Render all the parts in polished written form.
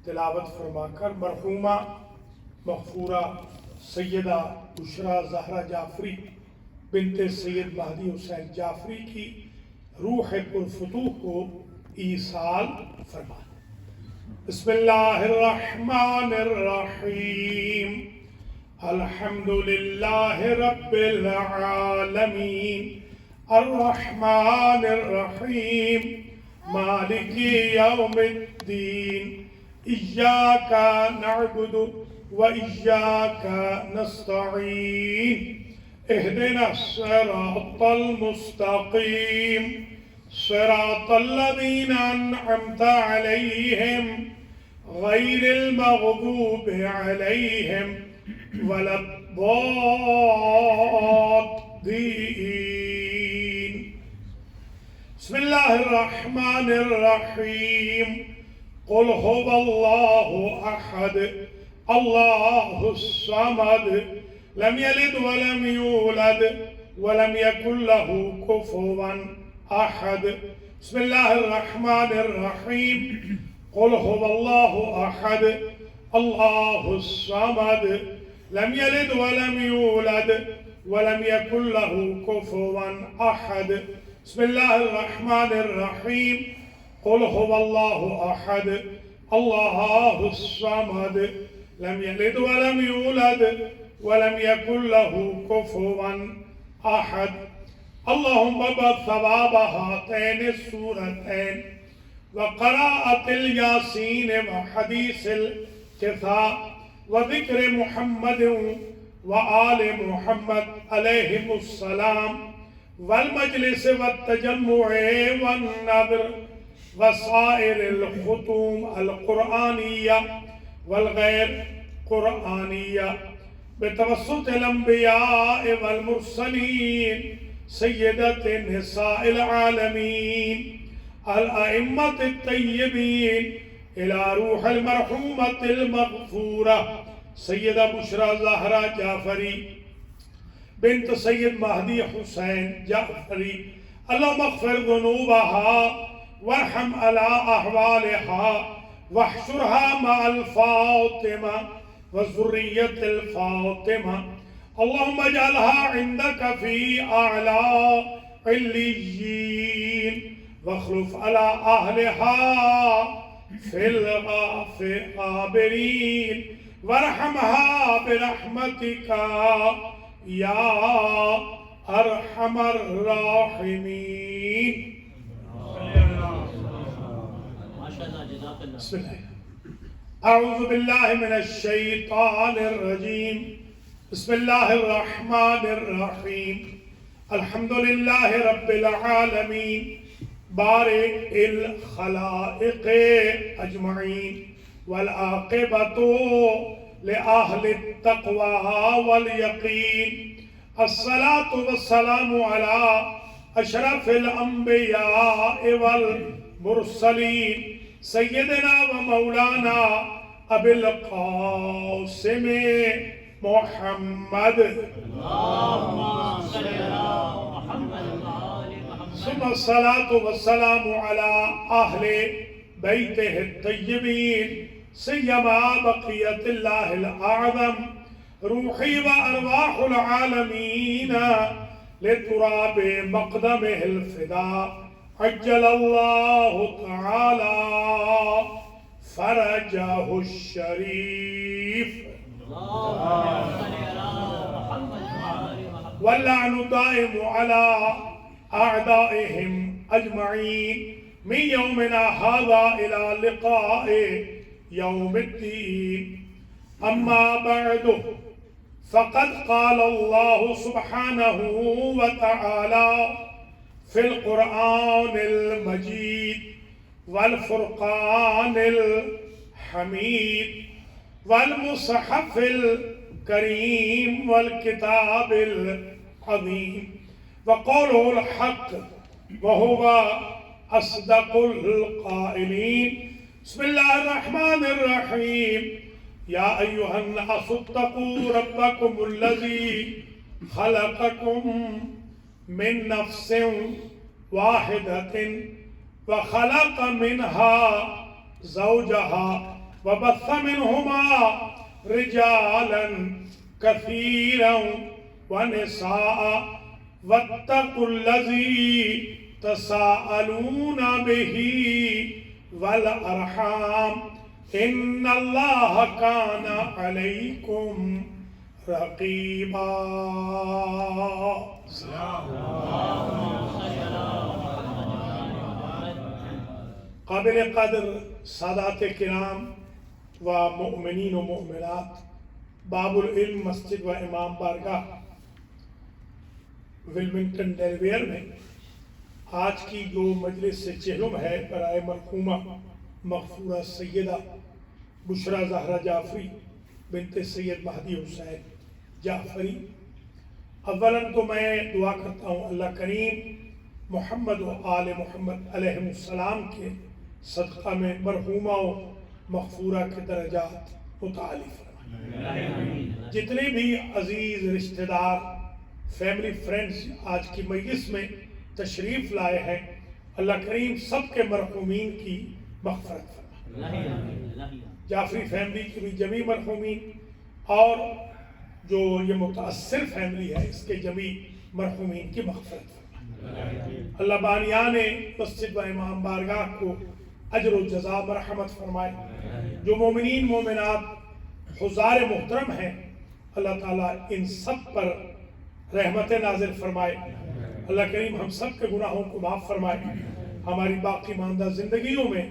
تلاوت فرما کر مرحومہ مغفورہ سیدہ بشریٰ زہرا جعفری بنت سید مہدی حسین جعفری کی روح پرفتوح کو ایصال فرما۔ بسم اللہ الرحمن الرحیم، الحمدللہ رب العالمین، الرحمن الرحیم، مالک یوم الدین، ایاک نعبد و ایاک نستعین، اہدنا الصراط المستقیم، صراط الذین انعمت علیہم غیر المغضوب علیہم ولا الضالین۔ بسم اللہ الرحمن الرحیم، قل هو اللہ احد اللہ الصمد لم یلد ولم یولد ولم یکن له کفوا احد۔ بسم اللہ الرحمن الرحیم، قل هو اللہ احد اللہ الصمد لم یلد ولم یولد ولم یکن له کفوا احد۔ بسم اللہ الرحمن الرحیم، قل هو اللہ احد اللہ الصمد لم یلد ولم یولد ولم یکن له کفوا احد۔ اللہم بثواب ہاتین السورتین وقراءة الياسین وحدیث الکفاء وذکر محمد وآل محمد علیہم السلام والمجلس والتجمع والنظر وسائر الختوم القرآنیہ والغیر قرآنیہ بتوسط الانبیاء والمرسلین سیدت نساء العالمین الائمة الطیبین الى روح المرحومة المغفورة سیدہ بشریٰ زہرا جعفری بنت سید مہدی حسین جعفری، اللہم اغفر ذنوبها وارحم على احوالها واحشرها مع الفاطمة وذرية الفاطمة، اللهم اجعلها عندك في اعلى عليين واخلف على اهلها في الغابرين وارحمها برحمتك یا ارحم الراحمین۔ بسم اللہ، اعوذ باللہ من الشیطان الرجیم، بسم اللہ الرحمن الرحیم، الحمدللہ رب العالمین، بارئ الخلائق اجمعین، والعاقبۃ لأہل التقوى والیقین، الصلاة والسلام علی اشرف الانبیاء والمرسلین، سیدنا و مولانا ابی القاسم محمد ثم الصلاة والسلام علی اہل بیتہ الطیبین، سیما بقیت اللہ الاعظم، روحی و ارواح العالمین لتراب مقدمہ الفداء، عجل اللہ تعالی فرجہ الشریف، واللعن دائم على اعدائهم اجمعین من یومنا هذا الى لقاء یوم الدین۔ اما بعد فقد قال اللہ سبحانہ وتعالی فی القرآن المجید والفرقان الحمید والمصحف الکریم والکتاب العظیم، وقوله الحق وهو اصدق القائلین۔ بسم اللہ الرحمن الرحیم، یا ایہا الناس اتقوا ربکم الذی خلقکم من نفس واحدة وخلق منها زوجها وبث منهما رجالا كثيرا ونساء واتقوا الذي تساءلون به والأرحام إن الله كان عليكم رقيبا. قابل قدر سادات کرام و مؤمنین و مؤمنات، باب العلم مسجد و امام بارگاہ ولمنگٹن ڈیلویئر میں آج کی جو مجلس سے چہلم ہے برائے مرحومہ مغفورہ سیدہ بشرا زہرا جعفری بنت سید مہدی حسین جعفری. اولاً تو میں دعا کرتا ہوں اللہ کریم محمد و آل محمد علیہ السلام کے صدقہ میں مرحومہ و مغفورہ کے درجات متعالی فرمائے. جتنے بھی عزیز رشتہ دار فیملی فرینڈز آج کی مجلس میں تشریف لائے ہیں، اللہ کریم سب کے مرحومین کی مغفرت فرمائے. جعفری فیملی کی بھی جمیع مرحومین اور جو یہ متاثر فیملی ہے اس کے جمیع مرحومین کی مغفرت فرمائے. اللہ بانیان مسجد و امام بارگاہ کو اجر و جزا مرحمت فرمائے. جو مومنین مومنات حضار محترم ہیں اللہ تعالیٰ ان سب پر رحمت نازل فرمائے. اللہ کریم ہم سب کے گناہوں کو معاف فرمائے، ہماری باقی ماندہ زندگیوں میں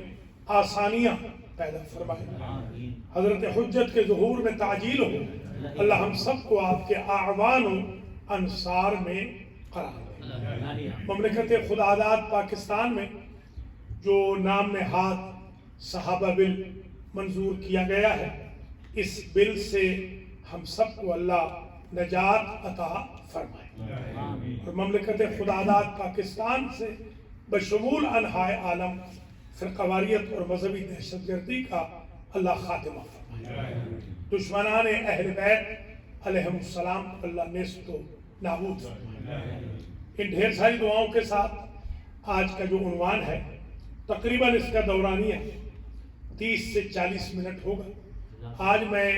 آسانیاں پیدا فرمائے. حضرت حجت کے ظہور میں تعجیل ہو. اللہ ہم سب کو آپ کے اعوان و انصار میں قرار دے. مملکت خداداد پاکستان میں جو نام نہاد صحابہ بل منظور کیا گیا ہے، اس بل سے ہم سب کو اللہ نجات عطا فرمائے. اور مملکت خداداد پاکستان سے بشمول انحائے عالم فرقواریت اور مذہبی دہشت گردی کا اللہ خاتمہ فرمائے. دشمنان اہل بیت علیہم السلام اللہ نیست و نابود فرمائے. ان ڈھیر ساری دعاؤں کے ساتھ آج کا جو عنوان ہے تقریباً اس کا دورانیہ 30 سے 40 منٹ ہوگا. آج میں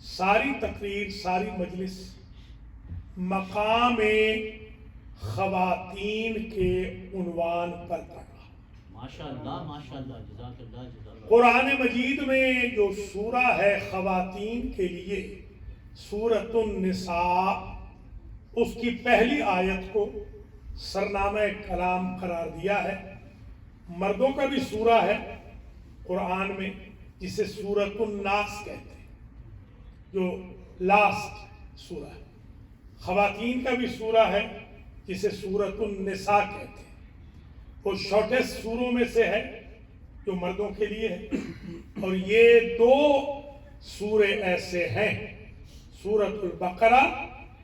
ساری تقریر ساری مجلس مقام خواتین کے عنوان پر پڑھا. ماشاءاللہ ماشاءاللہ جزاک اللہ جزاک اللہ. قرآن مجید میں جو سورہ ہے خواتین کے لیے سورۃ النساء، اس کی پہلی آیت کو سرنامہ کلام قرار دیا ہے. مردوں کا بھی سورہ ہے قرآن میں جسے سورۃ الناس کہتے ہیں، جو لاسٹ سورہ ہے. خواتین کا بھی سورہ ہے جسے سورۃ النساء کہتے ہیں. وہ شارٹیسٹ سوروں میں سے ہے جو مردوں کے لیے ہے. اور یہ دو سورے ایسے ہیں سورۃ البقرہ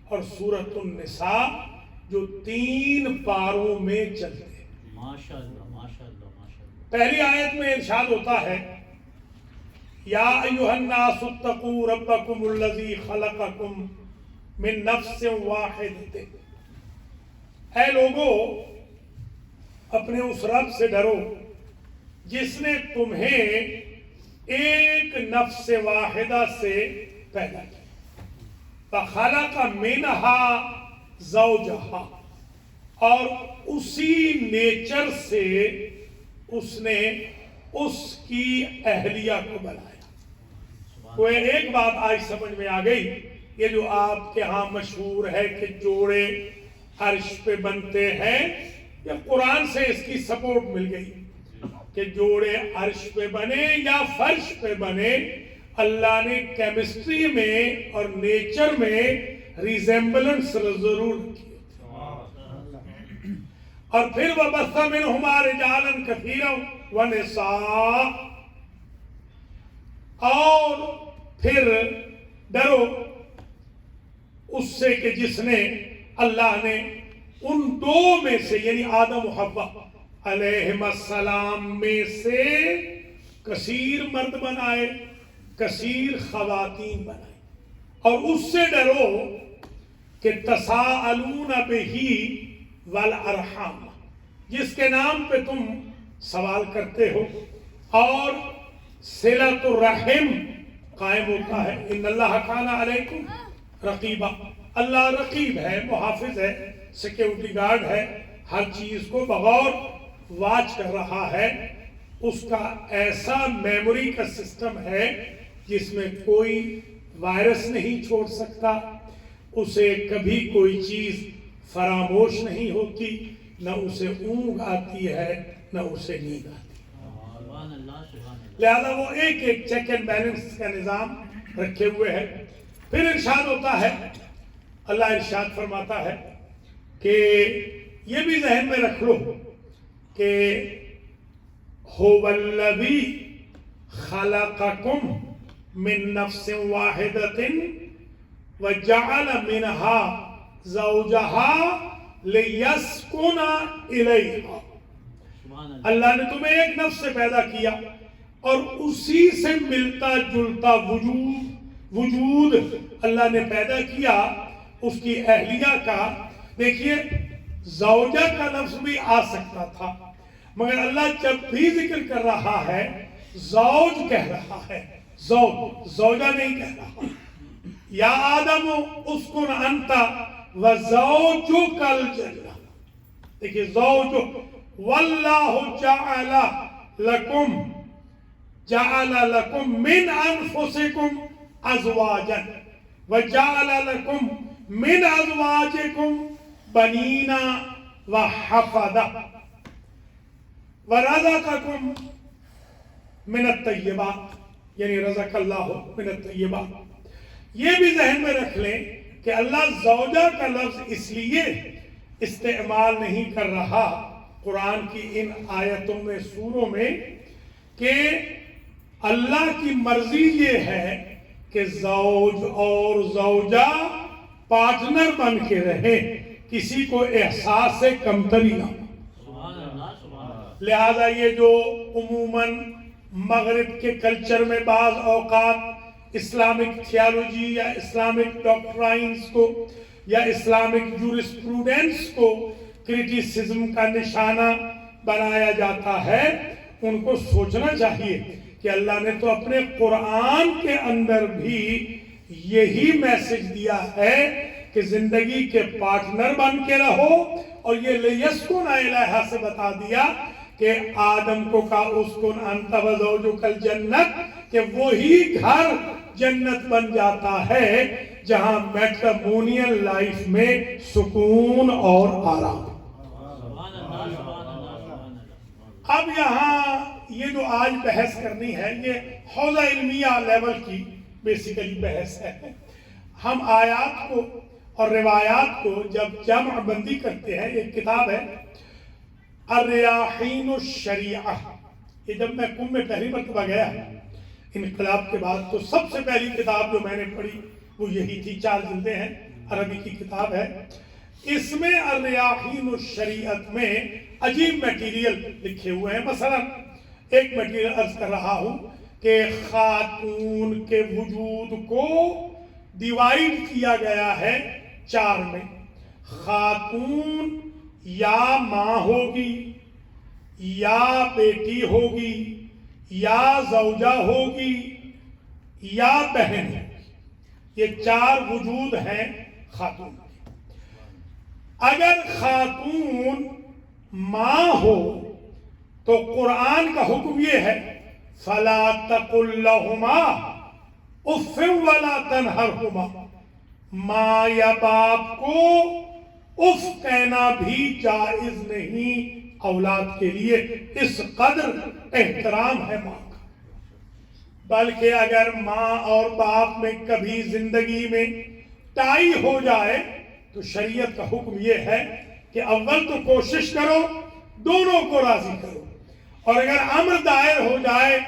اور سورۃ النساء جو 3 پاروں میں چلتے ہیں. ماشاءاللہ ماشاءاللہ ماشاءاللہ. پہلی آیت میں ارشاد ہوتا ہے یا ایھا الناس اتقوا ربکم الذی خلقکم من نفس واحدۃ. اے لوگو اپنے اس رب سے ڈرو جس نے تمہیں ایک نفس واحدہ سے پیدا کیا. فخلق منها زوجها، اور اسی نیچر سے اس نے اس کی اہلیہ کو بنایا. تو ایک بات آج سمجھ میں آ گئی، یہ جو آپ کے ہاں مشہور ہے کہ جوڑے عرش پہ بنتے ہیں، یا قرآن سے اس کی سپورٹ مل گئی کہ جوڑے عرش پہ بنے یا فرش پہ بنے، اللہ نے کیمسٹری میں اور نیچر میں ریزیمبلنس ضرور کی. اور پھر وَبَثَّ مِنْهُمَا رِجَالًا كَثِيرًا وَنِسَاءً، اور پھر ڈرو اس سے کہ جس نے اللہ نے ان دو میں سے یعنی آدم و حوا علیہم السلام میں سے کثیر مرد بنائے، کثیر خواتین بنائے. اور اس سے ڈرو کہ تساءلون بہ والارحام، جس کے نام پہ تم سوال کرتے ہو اور صلۃ الرحم قائم ہوتا ہے. ان اللہ کان علیکم رقیبا، اللہ رقیب ہے، محافظ ہے، سیکیورٹی گارڈ ہے، ہر چیز کو بغور واچ کر رہا ہے. اس کا ایسا میموری کا سسٹم ہے جس میں کوئی وائرس نہیں چھوڑ سکتا، اسے کبھی کوئی چیز فراموش نہیں ہوتی، نہ اسے اونگ آتی ہے نہ اسے نیند آتی. سبحان اللہ سبحان اللہ. لہذا وہ ایک ایک چیک اینڈ بیلنس کا نظام رکھے ہوئے ہے. پھر ارشاد ہوتا ہے، اللہ ارشاد فرماتا ہے کہ یہ بھی ذہن میں رکھ لو کہ هو الذی خلقکم من نفس واحدۃ وجعل منها زوجها لیسکن الیہا. سبحان اللہ. اللہ نے تمہیں ایک نفس سے پیدا کیا اور اسی سے ملتا جلتا وجود اللہ نے پیدا کیا اس کی اہلیہ کا. دیکھیے زوجہ کا لفظ بھی آ سکتا تھا، مگر اللہ جب بھی ذکر کر رہا ہے زوج کہہ رہا ہے، زوجہ نہیں کہہ رہا. یا آدم اسکن انت وزوجک الجنہ. دیکھیے زوج، واللہ جعل لکم من انفسکم ازواجا وجعل لکم من ازواجکم بنینا وحفدہ ورزقکم من الطیبات، یعنی رزق اللہ من الطیبات. یہ بھی ذہن میں رکھ لیں کہ اللہ زوجہ کا لفظ اس لیے استعمال نہیں کر رہا قرآن کی ان آیتوں میں، سوروں میں، کہ اللہ کی مرضی یہ ہے کہ زوج اور زوجہ پارٹنر بن کے رہیں، کسی کو احساس سے کمتری نہ ہو. سبحان اللہ سبحان اللہ. لہذا یہ جو عموماً مغرب کے کلچر میں بعض اوقات اسلامک تھیالوجی یا اسلامک ڈاکٹرائنز کو یا اسلامک جورسپروڈنس کو کرٹیسزم کا نشانہ بنایا جاتا ہے، ان کو سوچنا چاہیے کہ اللہ نے تو اپنے قرآن کے اندر بھی یہی میسج دیا ہے کہ زندگی کے پارٹنر بن کے رہو، اور یہ لیسکن الیہا سے بتا دیا کہ آدم کو کہا اسکن انت وزوجک الجنت، کہ وہی گھر جنت بن جاتا ہے جہاں میٹرمونیل لائف میں سکون اور آرام. سبحان اللہ سبحان اللہ سبحان اللہ. اب یہاں یہ جو آج بحث کرنی ہے یہ حوزہ علمیہ لیول کی بیسیکلی بحث ہے. ہم آیات کو اور روایات کو جب جمع بندی کرتے ہیں، ایک کتاب ہے الریاحین الشریعہ. یہ جب میں قم میں پہلی مرتبہ گیا انقلاب کے بعد تو سب سے پہلی کتاب جو میں نے پڑھی وہ یہی تھی. 4 جلدیں ہیں، عربی کی کتاب ہے. اس میں الریاحین الشریعت میں عجیب میٹیریل لکھے ہوئے ہیں. مثلا ایک میٹیریل عرض کر رہا ہوں کہ خاتون کے وجود کو ڈیوائیڈ کیا گیا ہے 4 میں. خاتون یا ماں ہوگی، یا بیٹی ہوگی، یا زوجہ ہوگی، یا بہن ہوگی. یہ 4 وجود ہیں خاتون کے. اگر خاتون ماں ہو تو قرآن کا حکم یہ ہے فَلَا تَقُلْ لَهُمَا اُفٍّ وَلَا تَنْهَرْهُمَا. ماں یا باپ کو اف کہنا بھی جائز نہیں اولاد کے لیے، اس قدر احترام ہے ماں کا. بلکہ اگر ماں اور باپ میں کبھی زندگی میں ٹائی ہو جائے تو شریعت کا حکم یہ ہے کہ اول تو کوشش کرو دونوں کو راضی کرو، اور اگر امر دائر ہو جائے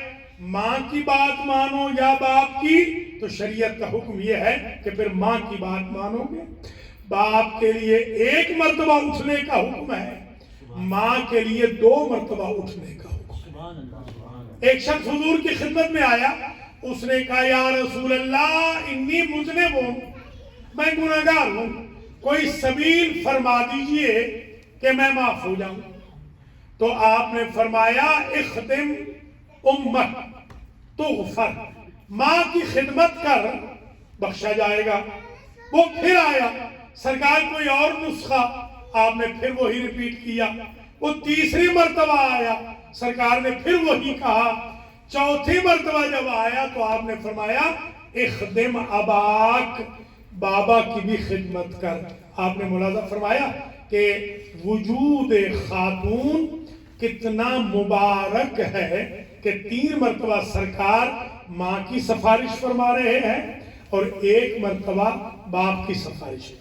ماں کی بات مانو یا باپ کی تو شریعت کا حکم یہ ہے کہ پھر ماں کی بات مانو گے. باپ کے لیے 1 مرتبہ اٹھنے کا حکم ہے، ماں کے لیے 2 مرتبہ اٹھنے کا حکم ہے. سبحان اللہ سبحان اللہ. ایک شخص حضور کی خدمت میں آیا، اس نے کہا یا رسول اللہ انی مذنب ہوں، میں گناہگار ہوں، کوئی سبیل فرما دیجئے کہ میں معاف ہو جاؤں. تو آپ نے فرمایا اخدم امت، تغفر، ماں کی خدمت کر بخشا جائے گا۔ وہ پھر آیا، سرکار کوئی اور نسخہ، آپ نے پھر وہی ریپیٹ کیا۔ وہ تیسری مرتبہ آیا، سرکار نے پھر وہی کہا۔ چوتھی مرتبہ جب آیا تو آپ نے فرمایا اخدم اباک، بابا کی بھی خدمت کر۔ آپ نے ملاحظہ فرمایا کہ وجود خاتون کتنا مبارک ہے کہ 3 مرتبہ سرکار ماں کی سفارش فرما رہے ہیں اور 1 مرتبہ باپ کی سفارش۔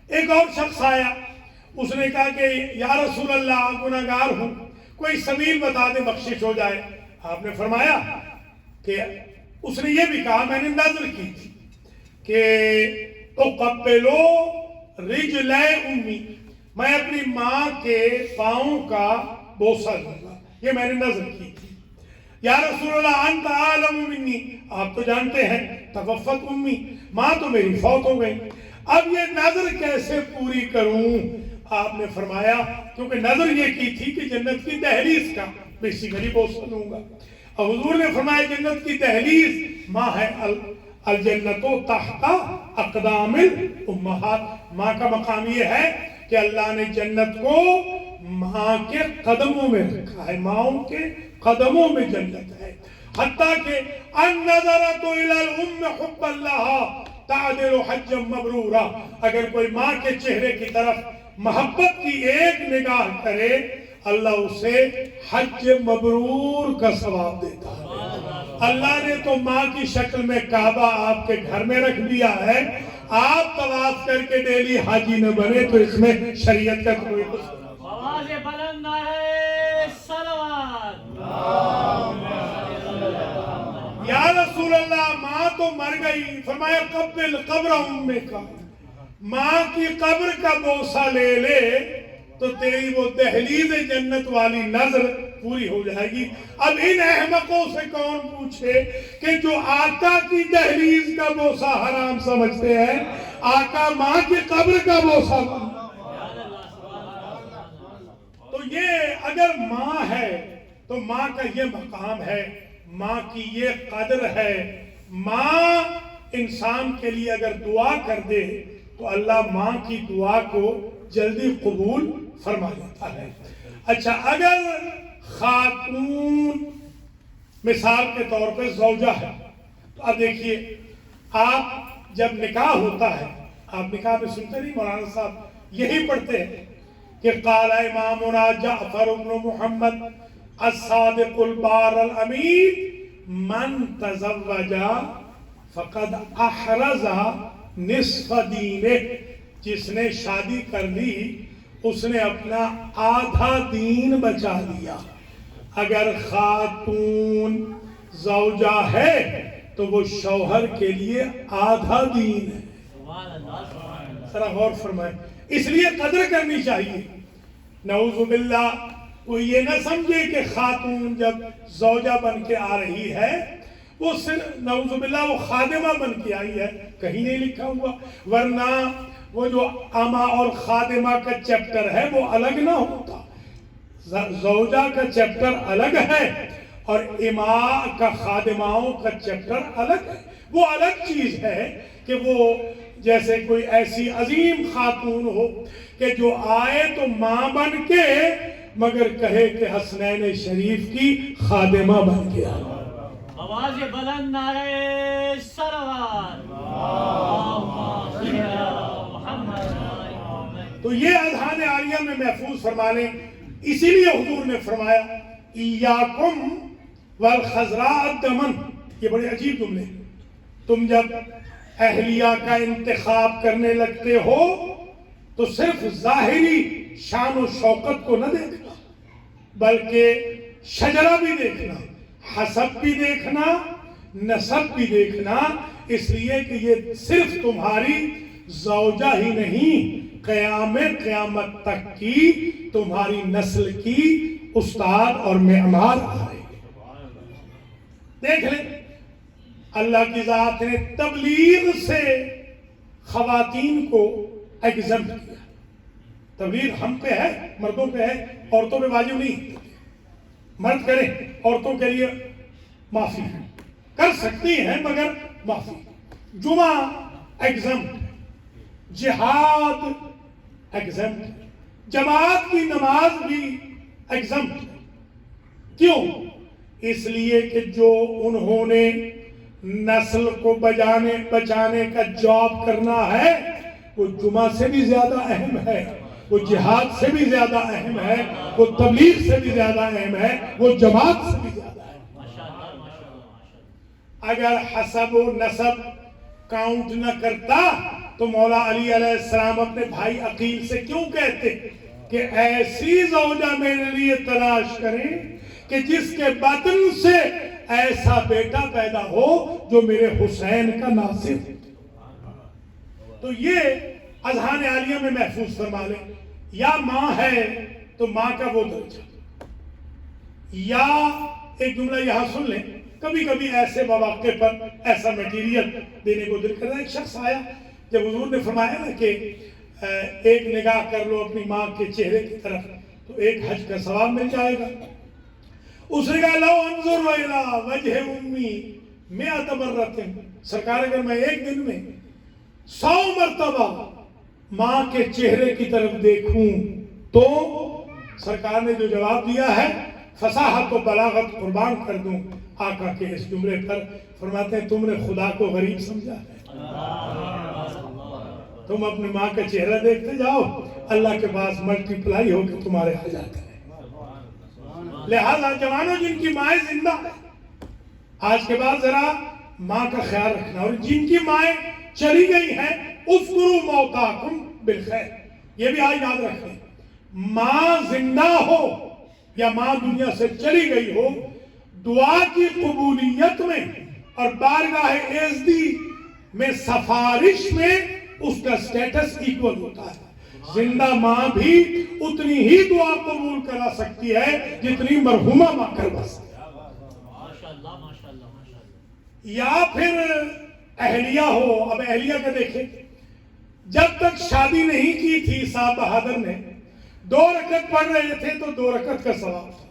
ایک اور شخص آیا، اس نے کہا کہ یا رسول اللہ گناہگار ہوں، کوئی سبیل بتا دے بخشش ہو جائے۔ آپ نے فرمایا کہ اس نے یہ بھی کہا، میں نے نظر کی تھی کہ اقبلو رجلے امی، میں اپنی ماں کے پاؤں کا بوسہ لوں گا، یہ میں نے نظر کی تھی۔ یا رسول اللہ انت عالم منی، آپ تو جانتے ہیں توفت امی، ماں تو میری فوت ہو گئی، اب یہ نظر کیسے پوری کروں؟ آپ نے فرمایا کیونکہ نظر یہ کی تھی کہ جنت کی دہلیز کا بیسیکلی بوسہ لوں گا۔ اور حضور نے فرمایا جنت کی دہلیز ماں ہے، الجنت تحت اقدام الامہات، ماں کا مقام یہ ہے کہ اللہ نے جنت کو ماں کے قدموں میں رکھا ہے، ماؤں کے قدموں میں جنت ہے۔ حتیٰ کہ النظرۃ الی الام حب اللہ تعدل حجا مبرورا، اگر کوئی ماں کے چہرے کی طرف محبت کی ایک نگاہ کرے اللہ اسے حج مبرور کا ثواب دیتا ہے۔ اللہ نے تو ماں کی شکل میں کعبہ آپ کے گھر میں رکھ دیا ہے، آپ طواف کر کے ڈیلی حاجی نہ بنے تو اس میں شریعت کا کوئی قصور نہیں۔ آواز بلند نعرہ صلوات۔ یا رسول اللہ ماں تو مر گئی، فرمایا قبل قبر امک، ماں کی قبر کا بوسہ لے لے تو تیری وہ دہلیز جنت والی نظر پوری ہو جائے گی۔ اب ان احمقوں سے کون پوچھے کہ جو آقا کی دہلیز کا بوسہ حرام سمجھتے ہیں، آقا ماں کی قبر کا بوسہ۔ تو یہ اگر ماں ہے تو ماں کا یہ مقام ہے، ماں کی یہ قدر ہے۔ ماں انسان کے لیے اگر دعا کر دے تو اللہ ماں کی دعا کو جلدی قبول فرما لیتا ہے۔ اچھا، اگر خاتون مثال کے طور پہ زوجہ ہے تو اب دیکھیے، آپ جب نکاح ہوتا ہے، آپ نکاح میں سنتے نہیں مولانا صاحب یہی پڑھتے ہیں کہ قال امامنا جعفر بن محمد الصادق البار الامین من تزوج فقد احرز نصف دینہ، جس نے شادی کر لی اس نے اپنا آدھا دین بچا لیا۔ اگر خاتون زوجہ ہے تو وہ شوہر کے لیے آدھا دین ہے۔ ذرا غور فرمائیں، اس لیے قدر کرنی چاہیے۔ نعوذ باللہ کوئی یہ نہ سمجھے کہ خاتون جب زوجہ بن کے آ رہی ہے وہ صرف نعوذ باللہ وہ خادمہ بن کے آئی ہے، کہیں نہیں لکھا ہوا، ورنہ وہ جو اما اور خادمہ کا چیپٹر ہے وہ الگ نہ ہوتا، زوجہ کا چیپٹر الگ ہے اور اما کا خادماؤں کا چیپٹر الگ ہے۔ وہ الگ چیز ہے کہ وہ جیسے کوئی ایسی عظیم خاتون ہو کہ جو آئے تو ماں بن کے مگر کہے کہ حسنین شریف کی خادمہ بن کے آئے۔ آواز بلند نعرہ صلوات۔ تو یہ اذہان عالیہ میں محفوظ فرما لیں، اسی لیے حضور نے فرمایا ایاکم والخضراء الدمن، یہ بڑے عجیب جملے، تم جب اہلیہ کا انتخاب کرنے لگتے ہو تو صرف ظاہری شان و شوکت کو نہ دیکھنا بلکہ شجرہ بھی دیکھنا، حسب بھی دیکھنا، نسب بھی دیکھنا، اس لیے کہ یہ صرف تمہاری زوجہ ہی نہیں، قیامت تک کی تمہاری نسل کی استاد اور معمار آ رہے ہیں۔ دیکھ لیں، اللہ کی ذات نے تبلیغ سے خواتین کو ایگزمپٹ کیا۔ تبلیغ ہم پہ ہے، مردوں پہ ہے، عورتوں پہ واجب نہیں۔ مرد کریں، عورتوں کے لیے معافی کر سکتی ہیں مگر معافی. جمعہ ایگزمپٹ، جہاد ایگزمپٹ، جماعت کی نماز بھی ایگزمپٹ. کیوں؟ اس لیے کہ جو انہوں نے نسل کو بچانے کا جاب کرنا ہے وہ جمعہ سے بھی زیادہ اہم ہے، وہ جہاد سے بھی زیادہ اہم ہے، وہ تبلیغ سے بھی زیادہ اہم ہے، وہ جماعت سے بھی زیادہ اہم ہے. اگر حسب و نسب کاؤنٹ نہ کرتا تو مولا علی علیہ السلام اپنے بھائی عقیل سے کیوں کہتے کہ ایسی زوجہ میرے لیے تلاش کریں کہ جس کے باطن سے ایسا بیٹا پیدا ہو جو میرے حسین کا ناصر ہو. تو یہ اذہان عالیہ میں محفوظ فرما لیں. یا ماں ہے تو ماں کا وہ درجہ، یا ایک جملہ یہاں سن لیں. کبھی کبھی ایسے مواقع پر ایسا میٹیریل دینے کو دل کرتا ہے. ایک شخص آیا جب حضور نے فرمایا نا کہ ایک نگاہ کر لو اپنی ماں کے چہرے کی طرف تو ایک حج کا ثواب مل جائے گا. اس نے کہا لو انظر الی وجہ امی مئۃ مرۃ، سرکار اگر میں ایک دن میں 100 مرتبہ ماں کے چہرے کی طرف دیکھوں تو سرکار نے جو جواب دیا ہے فصاحت و بلاغت قربان کر دوں آقا کے اس جملے پر. فرماتے ہیں تم نے خدا کو غریب سمجھا ہے. تم اپنی ماں کا چہرہ دیکھتے جاؤ، اللہ کے پاس ملٹی پلائی ہو کے تمہارے آ جاتا ہے. لہذا جوانوں جن کی مائیں زندہ ہے آج کے بعد ذرا ماں کا خیال رکھنا، اور جن کی مائیں چلی گئی ہیں اذکروا موتاکم بالخیر. یہ بھی آج یاد رکھیں، ماں زندہ ہو یا ماں دنیا سے چلی گئی ہو، دعا کی قبولیت میں اور بارگاہ ایزدی میں سفارش میں اس کا سٹیٹس ایکول ہوتا ہے. زندہ ماں بھی اتنی ہی دعا قبول کرا سکتی ہے جتنی مرحومہ ماں کروا سکتی ہے. یا پھر اہلیہ ہو. اب اہلیہ کا دیکھیں، جب تک شادی نہیں کی تھی صاحب بہادر نے 2 رکعت پڑھ رہے تھے تو 2 رکعت کا ثواب تھا،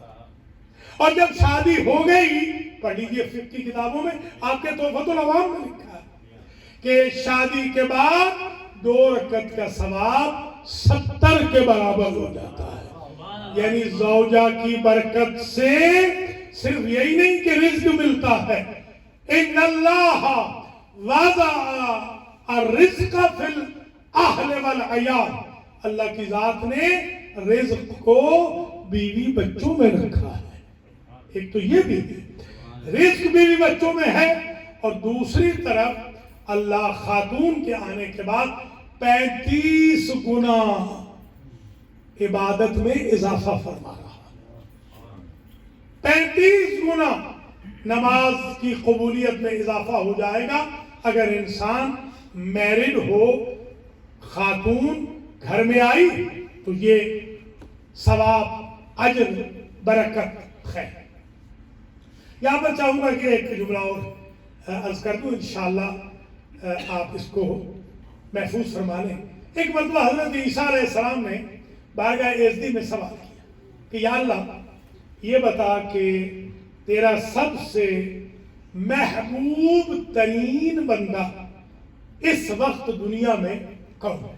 اور جب شادی ہو گئی، پڑھ لیجیے فقہ کی کتابوں میں آپ کے تحفۃ العوام میں لکھا ہے کہ شادی کے بعد 2 رکعت کا ثواب 70 کے برابر ہو جاتا ہے. یعنی زوجہ کی برکت سے صرف یہی نہیں کہ رزق ملتا ہے، ان اللہ وضع الرزق فی الاہل والعیال، اللہ کی ذات نے رزق کو بیوی بچوں میں رکھا ہے. ایک تو یہ بھی رزق بیوی بچوں میں ہے، اور دوسری طرف اللہ خاتون کے آنے کے بعد 35 گنا عبادت میں اضافہ فرما رہا ہے. 35 گنا نماز کی قبولیت میں اضافہ ہو جائے گا اگر انسان میرڈ ہو، خاتون گھر میں آئی تو یہ ثواب، اجر، برکت، خیر. یہاں پر چاہوں گا کہ ایک جملہ اور عرض کر دوں، انشاءاللہ آپ اس کو محفوظ فرما لیں. ایک مرتبہ حضرت عیسیٰ علیہ السلام نے بارگاہ ایزدی میں سوال کیا کہ یا اللہ یہ بتا کہ تیرا سب سے محبوب ترین بندہ اس وقت دنیا میں کون ہے؟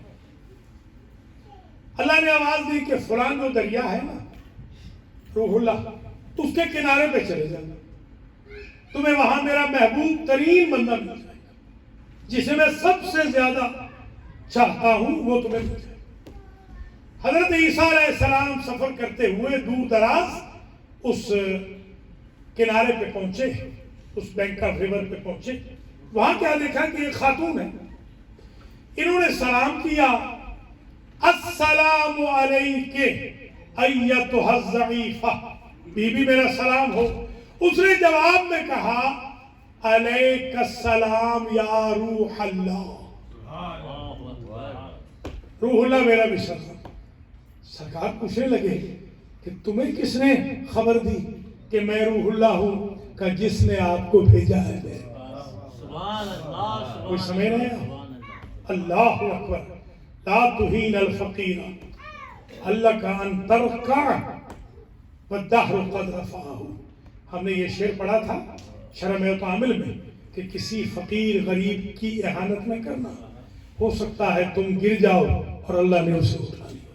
اللہ نے آواز دی کہ فلان جو دریا ہے نا روح اللہ، تو اس کے کنارے پہ چلے جانا، تمہیں وہاں میرا محبوب ترین بندہ مل جائے گا، جسے میں سب سے زیادہ چاہتا ہوں وہ تمہیں مل جائے گا. حضرت عیسیٰ علیہ السلام سفر کرتے ہوئے دور دراز اس کنارے پہ پہنچے، اس بینک آف ریور پہ پہنچے. وہاں کیا دیکھا کہ ایک خاتون ہے. انہوں نے سلام کیا، السلام علیک ایتھا الضعیفہ، بی بی میرا سلام ہو. اس نے جواب میں کہا علیک السلام یا روح اللہ. روح اللہ میرا بھی سلام. سرکار پوچھنے لگے کہ تمہیں کس نے خبر دی کہ میں روح اللہ ہوں؟ کہ جس نے آپ کو بھیجا ہے. کوئی سمجھ رہے ہیں؟ اللہ اکبر. لا تہین الفقیر اللہ کا ان ترکع والدہر قد رفعہ. ہم نے یہ شعر پڑھا تھا شرم و تعامل میں کہ کسی فقیر غریب کی اہانت نہ کرنا، ہو سکتا ہے تم گر جاؤ اور اللہ نے اسے اٹھا لیا۔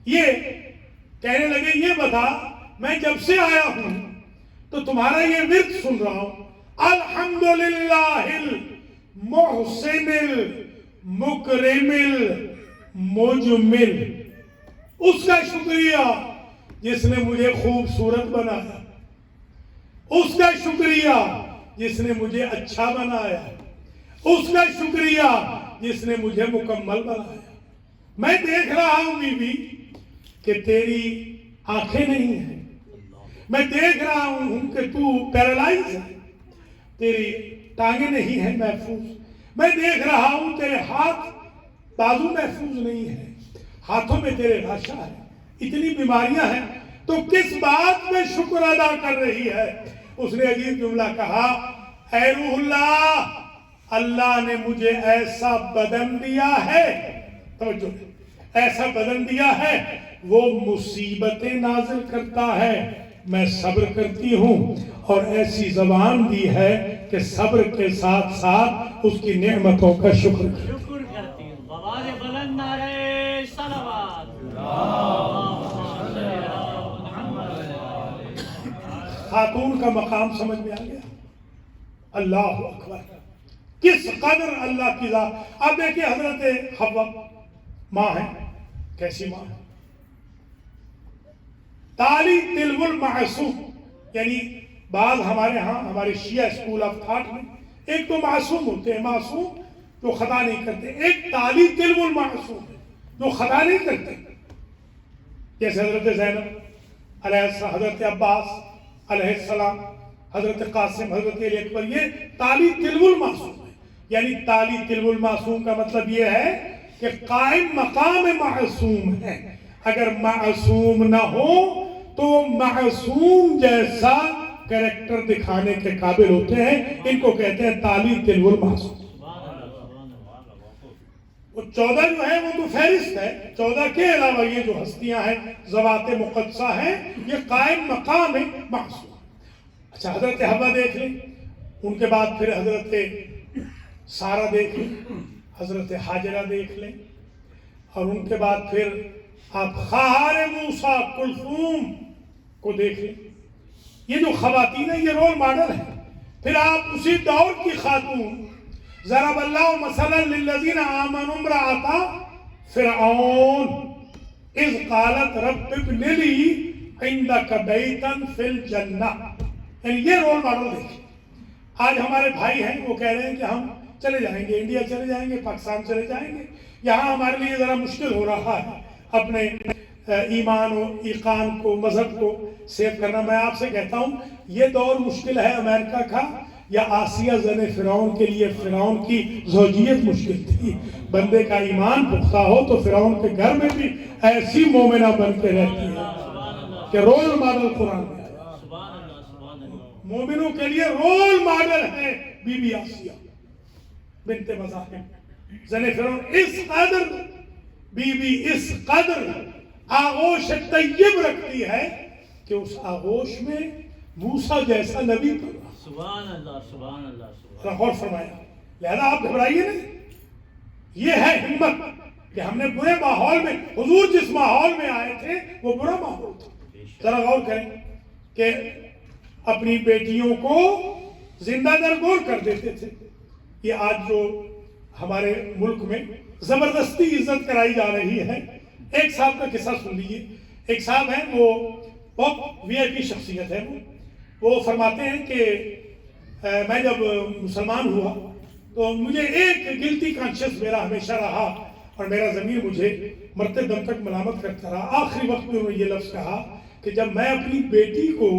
یہ کہنے لگے یہ بتا میں جب سے آیا ہوں تو تمہارا یہ ورد سن رہا ہوں، الحمدللہ المحسن المکرم المجمل، اس کا شکریہ جس نے مجھے خوبصورت بنایا، اس کا شکریہ جس نے مجھے اچھا بنایا، اس کا شکریہ جس نے مجھے مکمل بنایا۔ میں دیکھ رہا ہوں بی بی کہ تیری آنکھیں نہیں ہیں، میں دیکھ رہا ہوں کہ تو پیرالائز ہے، تیری ٹانگیں نہیں ہیں محفوظ، میں دیکھ رہا ہوں تیرے ہاتھ بازو محفوظ نہیں ہیں، ہاتھوں میں تیرے راشا ہے، اتنی بیماریاں ہیں، تو کس بات میں شکر ادا کر رہی ہے؟ اس نے عجیب جملہ کہا، اے روح اللہ، اللہ نے مجھے ایسا بدن دیا ہے، توجہ، ایسا بدن دیا ہے، وہ مصیبتیں نازل کرتا ہے، میں صبر کرتی ہوں، اور ایسی زبان دی ہے کہ صبر کے ساتھ ساتھ اس کی نعمتوں کا شکر کرتی ہوں۔ شکر کرتی ہوں۔ آواز بلند نعرہ صلوات۔ خاتون کا مقام سمجھ میں آ گیا؟ اللہ اکبر، کس قدر اللہ کی ذات۔ اب دیکھیں حضرت حوا ماں ہے، کیسی ماں ہے؟ تالی تلو المعصوم، یعنی بعض ہمارے ہاں ہمارے شیعہ اسکول آف تھاٹ میں ایک تو معصوم ہوتے ہیں، معصوم جو خطا نہیں کرتے، ایک تالی تلو المعصوم ہے جو خطا نہیں کرتے، جیسے حضرت زینب علیہ السلام، حضرت عباس علیہ السلام، حضرت قاسم، حضرت علی اکبر، یہ تالی تلو المعصوم ہے۔ یعنی تالی تلو المعصوم کا مطلب یہ ہے کہ قائم مقام معصوم ہے، اگر معصوم نہ ہو تو معصوم جیسا کریکٹر دکھانے کے قابل ہوتے ہیں، ان کو کہتے ہیں تالی تلو المعصوم۔ وہ 14 جو ہے وہ تو فہرست ہے، 14 کے علاوہ یہ جو ہستیاں ہیں ذوات مقدسہ ہیں، یہ قائم مقام معصوم۔ اچھا، حضرت حوا دیکھ لیں، ان کے بعد پھر حضرت سارہ دیکھ لیں، حضرت حاجرہ دیکھ لیں، اور ان کے بعد پھر آپ خواہر موسیٰ کلثوم کو دیکھ لیں۔ یہ جو خواتین ہیں یہ رول ماڈل ہیں۔ پھر آپ اسی دور کی خاتون، ضرب اللہ مثلا للذین آمنوا امرأۃ فرعون اذ قالت رب ابن لی عندک بیتا فی الجنہ، یعنی یہ رول ماڈل دیکھیں۔ آج ہمارے بھائی ہیں وہ کہہ رہے ہیں کہ ہم چلے جائیں گے، انڈیا چلے جائیں گے، پاکستان چلے جائیں گے، یہاں ہمارے لیے ذرا مشکل ہو رہا ہے اپنے ایمان و ایقان کو، مذہب کو سیو کرنا۔ میں آپ سے کہتا ہوں یہ دور مشکل ہے امریکہ کا، یا آسیہ زن فرعون کے لیے فرعون کی زوجیت مشکل تھی۔ بندے کا ایمان پختہ ہو تو فرعون کے گھر میں بھی ایسی مومنہ بن کے رہتی ہے کہ رول ماڈل قرآن میں آیا۔ مومنوں کے لیے رول ماڈل ہے بی بی آسیہ بنت مزاحم زن فرعون۔ اس قدر بی بی اس قدر آغوش طیب رکھتی ہے کہ اس آغوش میں موسیٰ جیسا نبی پڑا۔ سبحان اللہ، سبحان اللہ، سبحان اللہ۔ غور فرمایا، لہذا آپ گھبرائیے نہیں، یہ ہے ہمت کہ ہم نے برے ماحول میں، حضور جس ماحول میں آئے تھے وہ برا ماحول تھا۔ ذرا غور کریں کہ اپنی بیٹیوں کو زندہ درگور کر دیتے تھے۔ یہ آج جو ہمارے ملک میں زبردستی عزت کرائی جا رہی ہے۔ ایک صاحب کا قصہ سن لیجیے۔ ایک صاحب ہیں، وہ بہت وی آئی پی شخصیت ہے، وہ فرماتے ہیں کہ میں جب مسلمان ہوا تو مجھے ایک گلٹی کانشیس میرا ہمیشہ رہا، اور میرا ضمیر مجھے مرتے دم تک ملامت کرتا رہا۔ آخری وقت میں انہوں نے یہ لفظ کہا کہ جب میں اپنی بیٹی کو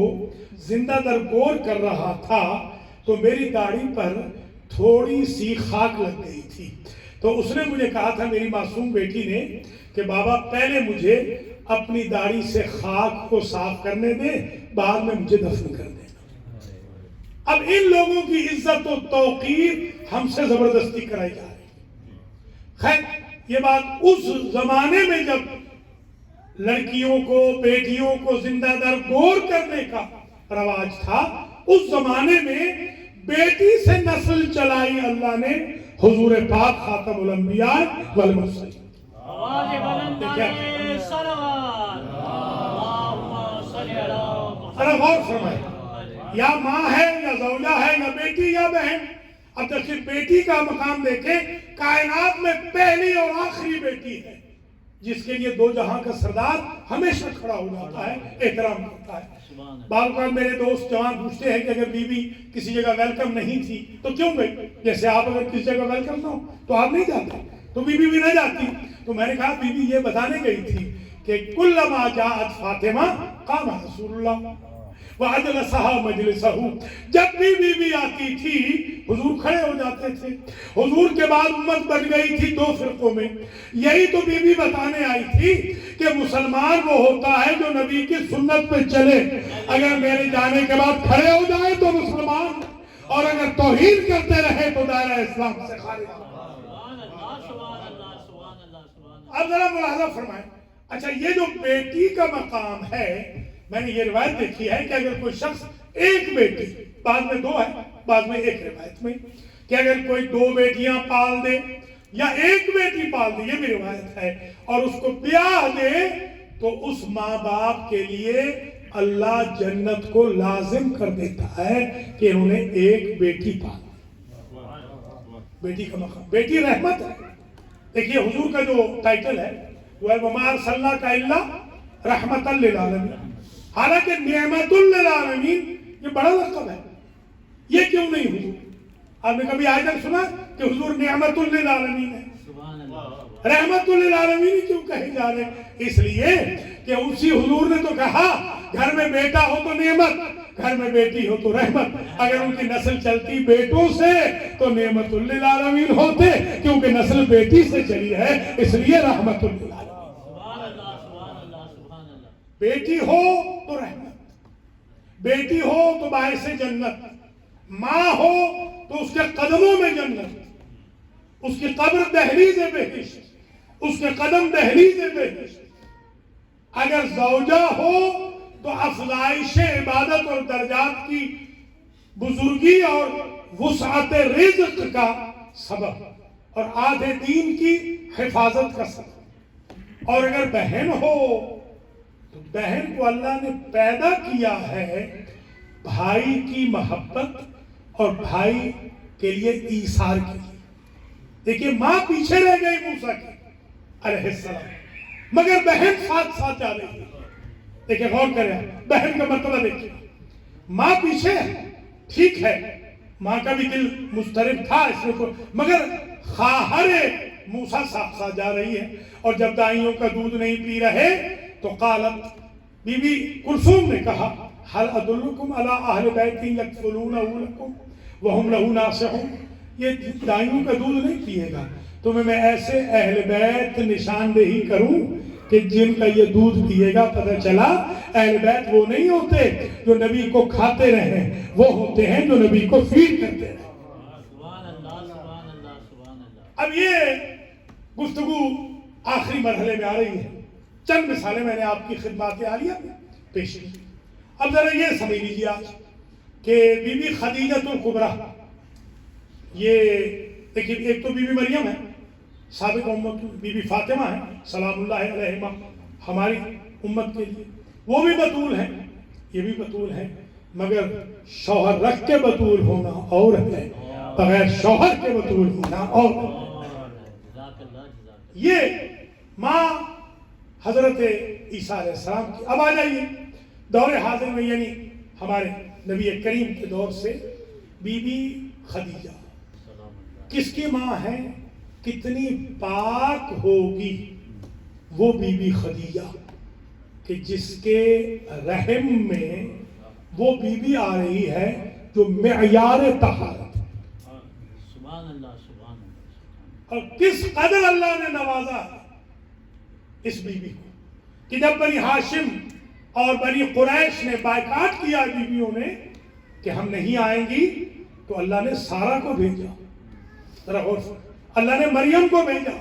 زندہ درگور کر رہا تھا تو میری داڑھی پر تھوڑی سی خاک لگ گئی تھی، تو اس نے مجھے کہا تھا، میری معصوم بیٹی نے، کہ بابا پہلے مجھے اپنی داڑھی سے خاک کو صاف کرنے دے، بعد میں مجھے دفن کر دینا۔ اب ان لوگوں کی عزت و توقیر ہم سے زبردستی کرائی جا رہی ہے۔ خیر، یہ بات اس زمانے میں جب لڑکیوں کو، بیٹیوں کو زندہ درگور کرنے کا رواج تھا، اس زمانے میں بیٹی سے نسل چلائی اللہ نے حضور پاک خاتم الانبیاء والمرسلین۔ آواز بلند آئے صلوات، اللہم صلی اللہ ذرا غور فرمائیں، یا ماں ہے یا زوجہ ہے یا بیٹی یا بہن۔ اب دیکھیں بیٹی کا مقام دیکھیں، کائنات میں پہلی اور آخری بیٹی ہے جس کے لیے دو جہاں کا سردار ہمیشہ کھڑا ہو جاتا ہے، احترام کرتا ہے۔ بعض اوقات میرے دوست جوان پوچھتے ہیں کہ اگر بیوی کسی جگہ ویلکم نہیں تھی تو کیوں گئی؟ جیسے آپ اگر کسی جگہ ویلکم نہ ہو تو آپ نہیں جاتے، تو بیوی بھی نہ جاتی۔ تو میں نے کہا بیوی یہ بتانے گئی تھی کہ کلما جاءت فاطمہ قام رسول اللہ وَأَجْلَسَهَا مَجْلِسَهُ، جب بھی بیوی آتی تھی حضور کھڑے ہو جاتے تھے۔ حضور کے بعد امت بن گئی تھی دو فرقوں میں۔ یہی تو بیوی بتانے آئی تھی کہ مسلمان وہ ہوتا ہے جو نبی کی سنت پہ چلے، اگر میرے جانے کے بعد کھڑے ہو جائے تو مسلمان، اور اگر توہین کرتے رہے تو دائرہ اسلام سے خارج۔ اب ذرا ملاحظہ فرمائیں، اچھا یہ جو بیٹی کا مقام ہے، میں نے یہ روایت دیکھی ہے کہ اگر کوئی شخص ایک بیٹی، بعض میں دو ہے بعض میں ایک روایت میں، کہ اگر کوئی دو بیٹیاں پال دے یا ایک بیٹی پال دے، یہ بھی روایت ہے، اور اس کو بیاہ دے تو اس ماں باپ کے لیے اللہ جنت کو لازم کر دیتا ہے کہ انہوں نے ایک بیٹی پال۔ بیٹی کا مقام، بیٹی رحمت ہے۔ دیکھیے حضور کا جو ٹائٹل ہے وہ ہے وَمَا أَرْسَلْنَاكَ إِلَّا رَحْمَةً لِلْعَالَمِينَ، حالانکہ نعمت للعالمین یہ بڑا لقب ہے۔ یہ کیوں نہیں حضور؟ آپ نے کبھی آج تک سنا کہ حضور نعمت للعالمین ہے؟ رحمت للعالمین کیوں کہے جا رہے ہیں؟ اس لیے کہ اسی حضور نے تو کہا گھر میں بیٹا ہو تو نعمت، گھر میں بیٹی ہو تو رحمت۔ اگر ان کی نسل چلتی بیٹوں سے تو نعمت للعالمین ہوتے، کیونکہ نسل بیٹی سے چلی ہے اس لیے رحمت للعالمین۔ بیٹی ہو تو رحمت، بیٹی ہو تو باعث جنت، ماں ہو تو اس کے قدموں میں جنت، اس کی قبر دہلیز بہشت، اس کے قدم دہلیز بہشت۔ اگر زوجہ ہو تو افزائش عبادت اور درجات کی بزرگی اور وسعت رزق کا سبب اور آدھے دین کی حفاظت کا سبب۔ اور اگر بہن ہو تو بہن کو اللہ نے پیدا کیا ہے بھائی کی محبت اور بھائی کے لیے ایثار کے لیے۔ دیکھیے ماں پیچھے رہ گئی موسیٰ کی علیہ السلام، مگر بہن ساتھ ساتھ جا رہی ہے۔ دیکھیں غور کریں، بہن کا مرتبہ دیکھیں، ماں پیچھے ٹھیک ہے، ماں کا بھی دل مضطرب تھا اس میں، مگر خواہر موسیٰ ساتھ ساتھ جا رہی ہے۔ اور جب دائیوں کا دودھ نہیں پی رہے تو قالت، بی بی کلثوم نے کہا هل ادلکم علی اہل بیت یکفلونہ لکم وہم لہ ناصحون، یہ دائیوں کا دودھ نہیں پیے گا، تمہیں میں ایسے اہل بیت نشاندہی کروں کہ جن کا یہ دودھ پیے گا پتہ چلا اہل بیت وہ نہیں ہوتے جو نبی کو کھاتے رہے، وہ ہوتے ہیں جو نبی کو فیڈ کرتے رہے۔ اب یہ گفتگو آخری مرحلے میں آ رہی ہے، چند مثالیں میں نے آپ کی خدمات عالیہ میں پیش کی۔ اب ذرا یہ سمجھ لیجیے آج کہ بی بی خدیجہ الکبریٰ، یہ دیکھیے ایک تو بی بی مریم ہے سابق امت، بی بی فاطمہ ہے سلام اللہ علیہما ہماری امت کے لیے، وہ بھی بطول ہیں یہ بھی بطول ہیں، مگر شوہر رکھ کے بطول ہونا اور ہے، بغیر شوہر کے بطول ہونا اور ہے۔ یہ ماں حضرت عیسیٰ علیہ السلام کی۔ اب آ جائیے دور حاضر میں، یعنی ہمارے نبی کریم کے دور سے بی بی خدیجہ کس کی ماں ہے؟ کتنی پاک ہوگی وہ بی بی خدیجہ کہ جس کے رحم میں وہ بی بی آ رہی ہے جو معیار طہارت، سبحان اللہ سبحان اللہ، اور کس قدر اللہ نے نوازا اس بی بی کو کہ جب بنی ہاشم اور بنی قریش نے بائیکاٹ کیا بیویوں نے کہ ہم نہیں آئیں گی، تو اللہ نے سارہ کو بھیجا، ذرا غور سے، اللہ نے مریم کو بھیجا،